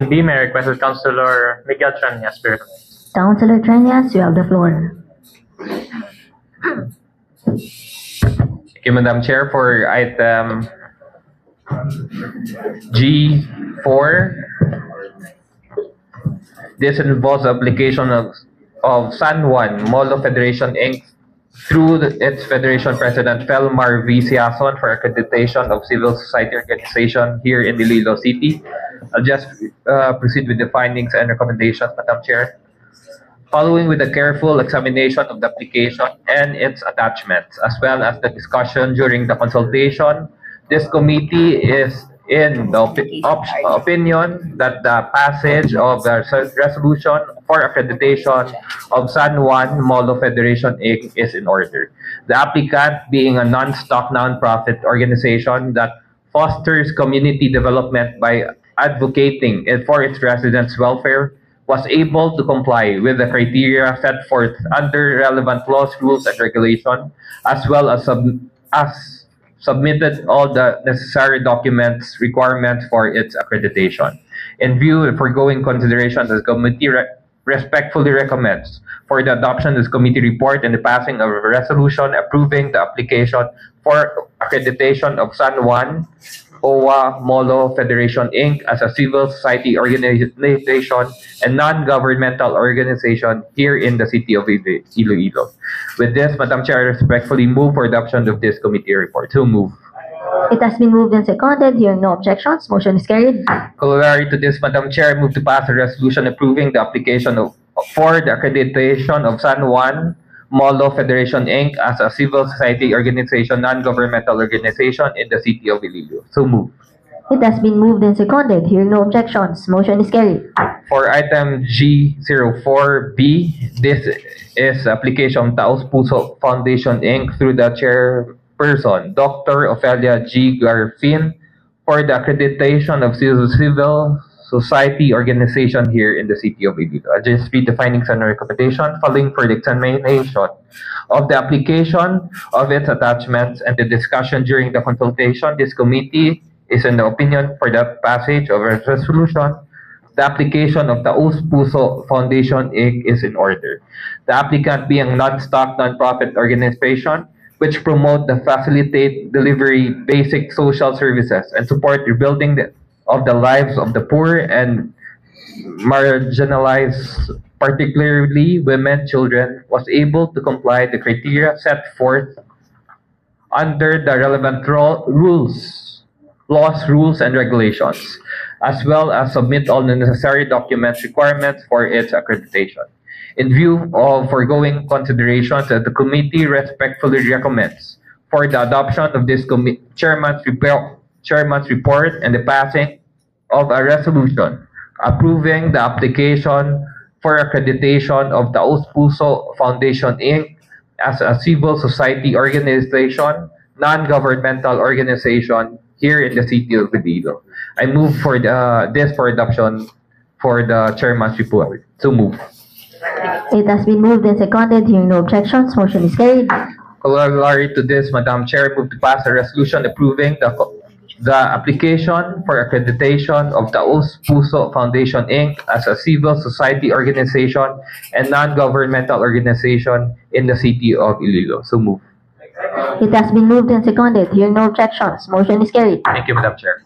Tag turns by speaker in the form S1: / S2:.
S1: B, may I request Councilor Miguel Tranias be recognized.
S2: Councilor Tranias, you have the floor.
S1: Thank you, Madam Chair, for item G4. This involves application of San Juan Molo Federation Inc. through its Federation President Felmar V. Siason for accreditation of civil society organization here in Iloilo City. I'll just proceed with the findings and recommendations, Madam Chair. Following with a careful examination of the application and its attachments, as well as the discussion during the consultation, this committee is in the opinion that the passage of the resolution for accreditation of San Juan Molo Federation Inc. is in order. The applicant, being a non-stock non-profit organization that fosters community development by advocating for its residents' welfare, was able to comply with the criteria set forth under relevant laws, rules, and regulation, as well as submitted all the necessary documents requirements for its accreditation. In view of foregoing consideration, the committee respectfully recommends for the adoption of this committee report and the passing of a resolution approving the application for accreditation of San Juan OWA Molo Federation Inc. as a civil society organization and non-governmental organization here in the city of Iloilo. With this, Madam Chair, I respectfully move for adoption of this committee report. So move.
S2: It has been moved and seconded. Hearing no objections, motion is carried.
S1: Corollary to this, Madam Chair, I move to pass a resolution approving the application for the accreditation of San Juan Molo Federation Inc. as a civil society organization, non-governmental organization in the city of Iloilo. So move.
S2: It has been moved and seconded. Hearing no objections, motion is carried.
S1: For item G04B, this is application of Taos Puso Foundation Inc. through the chairperson, Dr. Ophelia G. Garfin, for the accreditation of civil society organization here in the city of Iloilo. I just read the findings and recommendation following for the examination of the application of its attachments and the discussion during the consultation. This committee is in the opinion for the passage of a resolution. The application of the Taos Puso Foundation Inc. is in order. The applicant being a non-stock non-profit organization which promote the facilitate delivery basic social services and support rebuilding of the lives of the poor and marginalized, particularly women, children, was able to comply the criteria set forth under the relevant laws, rules, and regulations, as well as submit all the necessary documents requirements for its accreditation. In view of foregoing considerations, the committee respectfully recommends for the adoption of this chairman's report and the passing of a resolution approving the application for accreditation of the Taos Puso Foundation Inc. as a civil society organization, non-governmental organization here in the city of Iloilo. I move for this for adoption for the chairman's report. So move.
S2: It has been moved and seconded. Hearing no objections, motion is carried.
S1: Corollary to this, Madam Chair, move to pass a resolution approving the application for accreditation of the Taos Puso Foundation Inc. as a civil society organization and non-governmental organization in the city of Iloilo. So move.
S2: It has been moved and seconded. Hearing no objections, motion is carried.
S1: Thank you, Madam Chair.